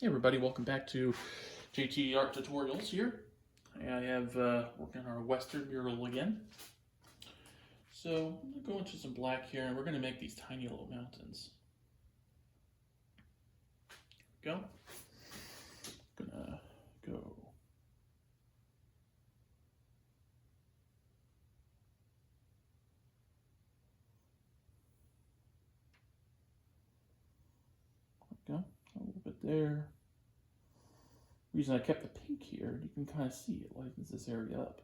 Hey everybody, welcome back to JT Art Tutorials here. I have working on our western mural again. So I'm going to go into some black here and we're going to make these tiny little mountains. There we go. Gonna go. There we go. A little bit there. The reason I kept the pink here, you can kind of see it lightens this area up.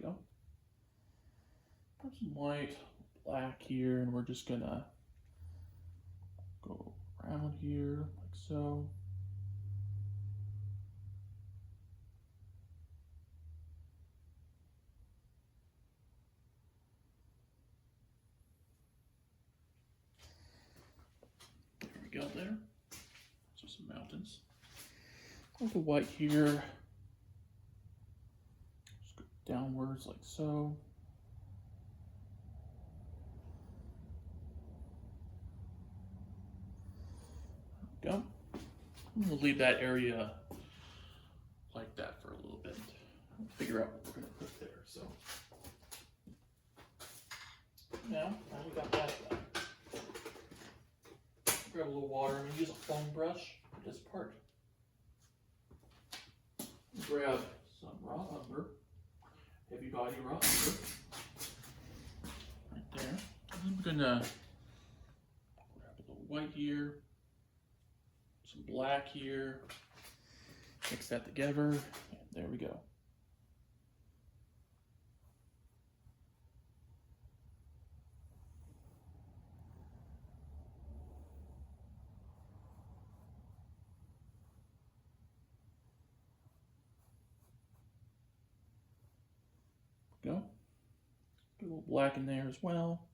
There we go. Put some white, black here, and we're just gonna go around here like so. There we go there. So some mountains. With the white here. Just go downwards like so. There we go. I'm going to leave that area like that for a little bit. I'll figure out what we're going to put there. So now we got that done. Grab a little water. I'm going to use a foam brush for this part. Grab some raw umber, heavy body raw umber, right there. And I'm going to grab a little white here, some black here, mix that together, and there we go. Go. Put a little black in there as well.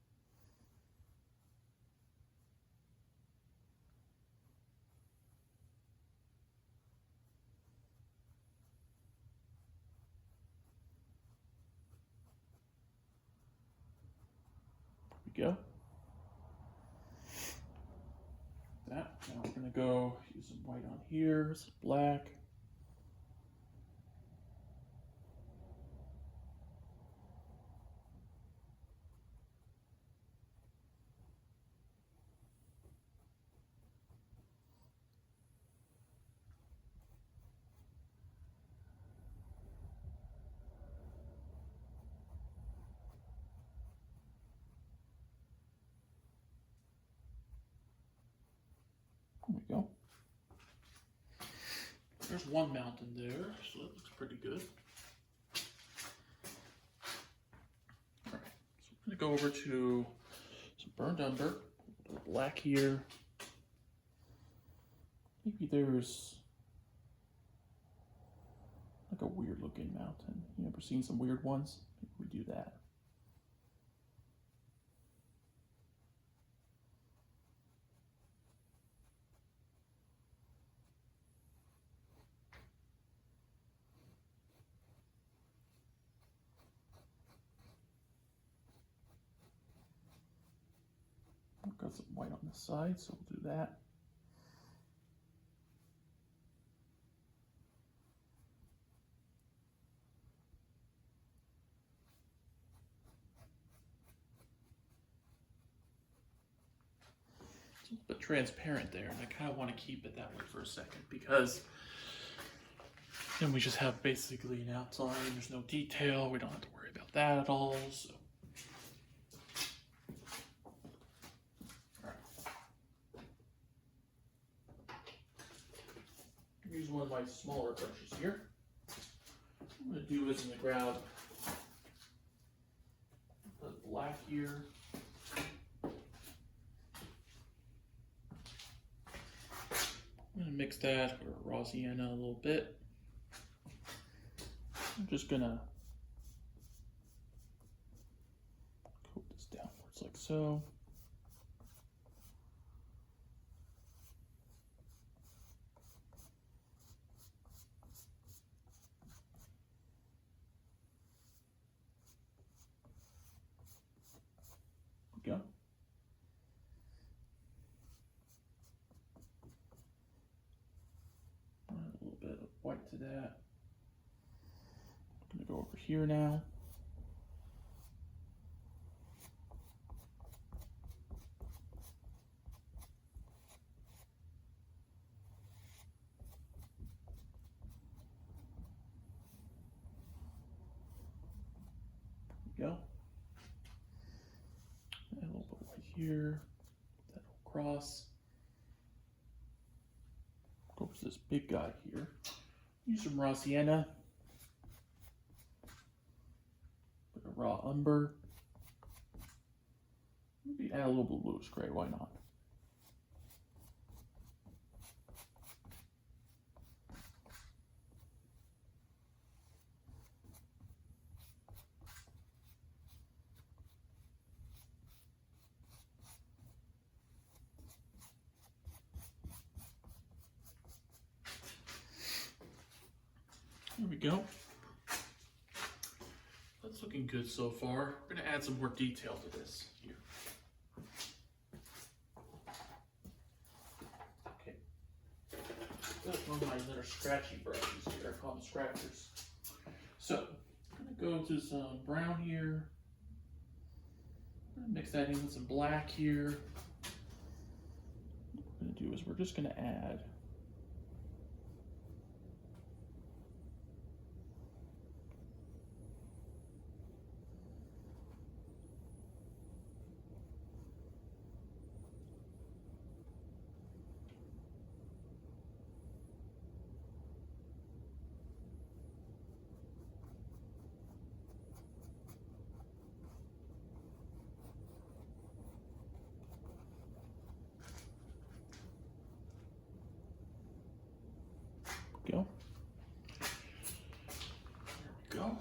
There we go. That. Now we're going to go use some white on here, some black. There we go. There's one mountain there, so that looks pretty good. Alright, so I'm going to go over to some burnt umber, a little black here. Maybe there's like a weird looking mountain. You ever seen some weird ones? Maybe we do that. I've got some white on the side, so we'll do that. It's a little bit transparent there, and I kind of want to keep it that way for a second because then we just have basically an outline. There's no detail. We don't have to worry about that at all. So. Use one of my smaller brushes here. What I'm going to do is I'm going to grab the black here. I'm going to mix that with raw sienna a little bit. I'm just going to coat this downwards like so. Go. that. I'm gonna go over here now. There we go. Add a little bit right here. That'll cross. Go over to this big guy here. Use some raw sienna. Bit of raw umber. Maybe add a little bit of Lewis gray, why not? There we go. That's looking good so far. We're gonna add some more detail to this here. Okay. Got one of my little scratchy brushes here. I call them scratchers. So, I'm gonna go into some brown here. I'm gonna mix that in with some black here. What we're gonna do is we're just gonna add go. There we go.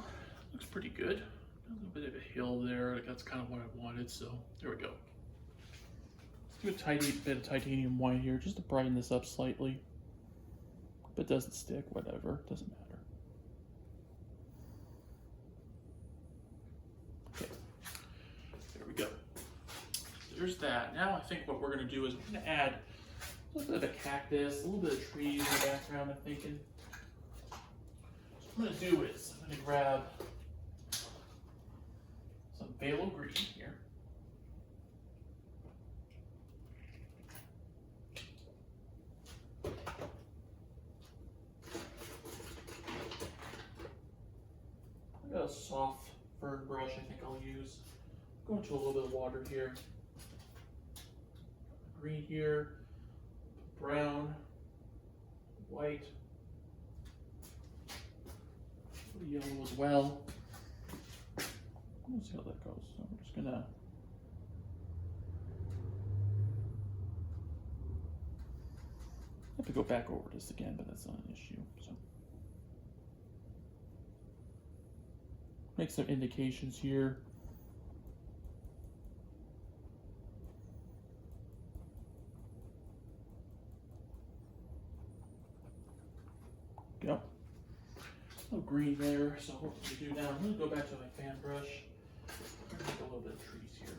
Looks pretty good. A little bit of a hill there. That's kind of what I wanted, so there we go. Let's do a tiny bit of titanium white here just to brighten this up slightly. If it doesn't stick, whatever, doesn't matter. Okay, there we go. There's that. Now I think what we're going to do is we're going to add a little bit of a cactus, a little bit of trees in the background, I'm thinking. So what I'm going to do is I'm going to grab some phthalo green here. I got a soft fern brush I think I'll use. Go into a little bit of water here. Green here. Brown, white, yellow as well. Let's see how that goes. So I'm just gonna have to go back over this again, but that's not an issue. So make some indications here. Go. A little green there, so what we do now, I'm going to go back to my fan brush. I'm going to make a little bit of trees here.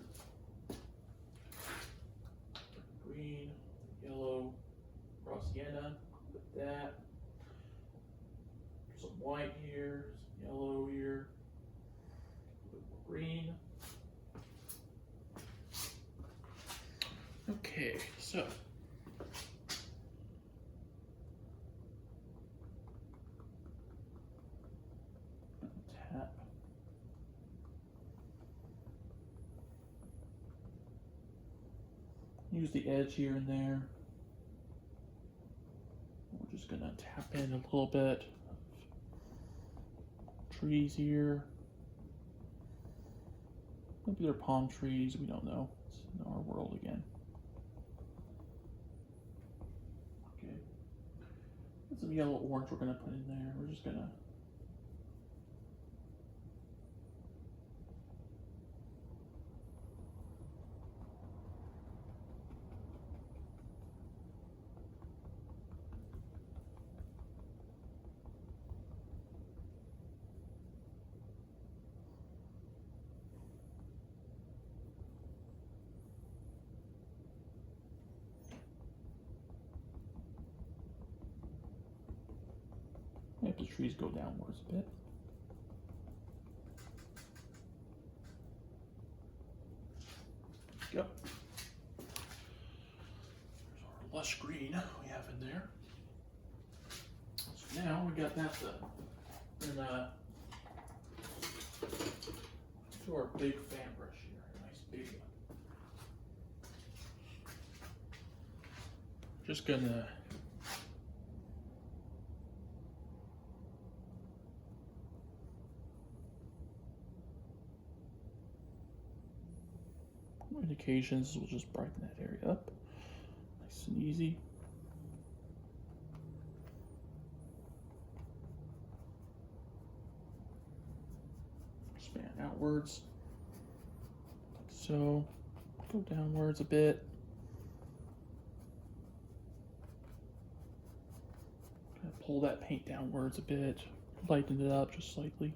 Green, yellow, raw sienna, with that. Some white here, some yellow here, a little more green. Okay, so tap. Use the edge here and there. We're just gonna tap in a little bit of trees here. Maybe they're palm trees, we don't know. It's in our world again. Okay. And some yellow orange we're gonna put in there. We're just gonna Make the trees go downwards a bit. Yep. There's our lush green we have in there. So now we got that to our big fan brush here. A nice big one. Just gonna on occasions we'll just brighten that area up. Nice and easy. Span outwards. Like so. Go downwards a bit. Pull that paint downwards a bit, lighten it up just slightly.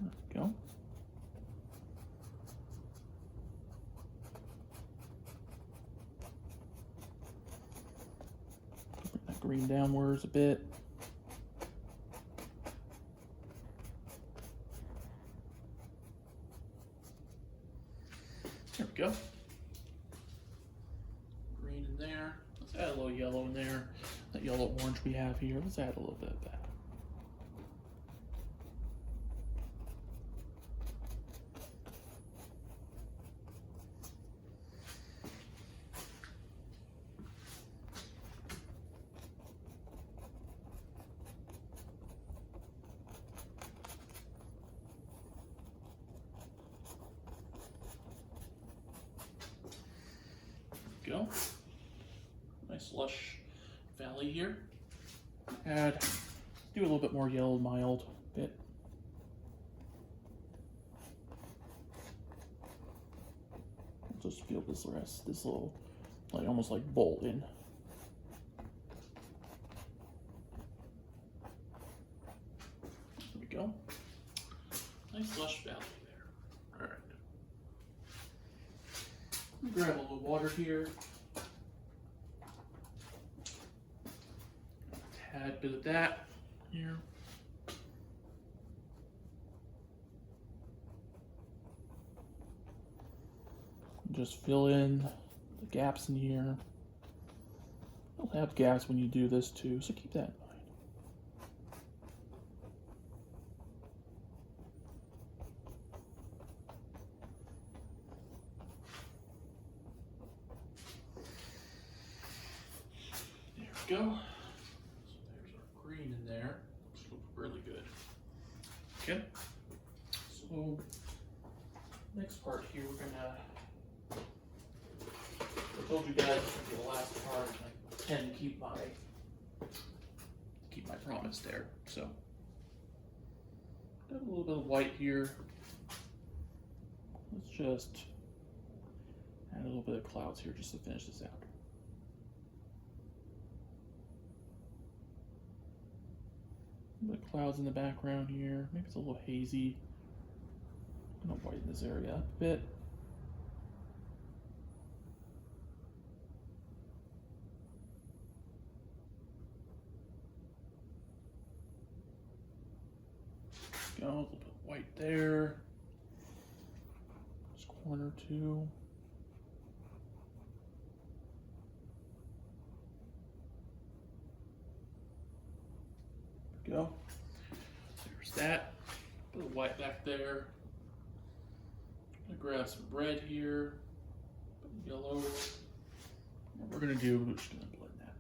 There we go. Bring that green downwards a bit. There we go. There. Let's add a little yellow in there. That yellow orange we have here, let's add a little bit of that. There we go. Nice lush valley here. Do a little bit more yellow, mild bit. Just feel this little, like almost like bolt in. There we go. Nice lush valley there. All right. Grab a little water here. Add a bit of that here. Just fill in the gaps in here. You'll have gaps when you do this too, so keep that in mind. There we go. Green in there, which looks really good. Okay, so next part here, we're gonna, I told you guys for the last part, I tend to keep my promise there. So got a little bit of white here. Let's just add a little bit of clouds here just to finish this out. The clouds in the background here. Maybe it's a little hazy. I'm gonna whiten this area up a bit. Go, a little bit of white there. This corner too. Go. There's that. Put the white back there. I'm gonna grab some red here. Put yellow. What we're gonna do, we're just gonna blend that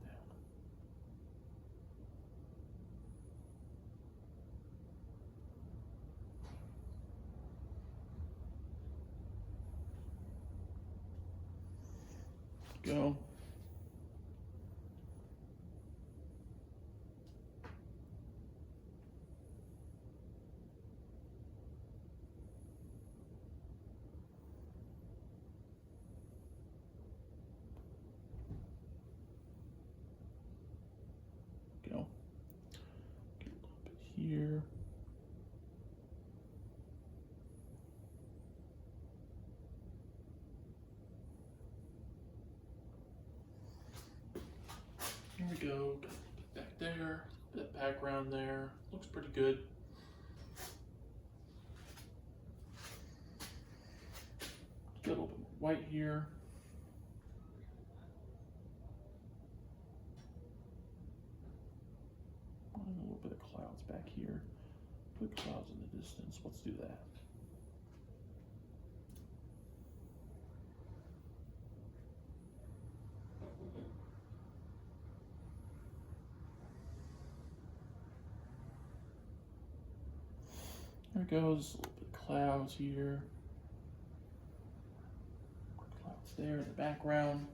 down. Go. Go. Get a little bit here. go. Back there, that background there, looks pretty good. Get a little bit more white here. And a little bit of clouds back here. Put clouds in the distance. Let's do that. There it goes, a little bit of clouds here. Clouds there in the background.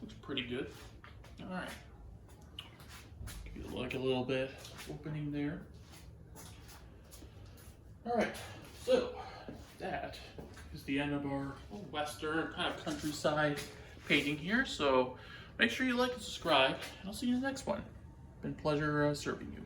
Looks pretty good. All right. Give you like a little bit opening there. All right, so that is the end of our little western kind of countryside painting here. So make sure you like and subscribe, and I'll see you in the next one. Been a pleasure serving you.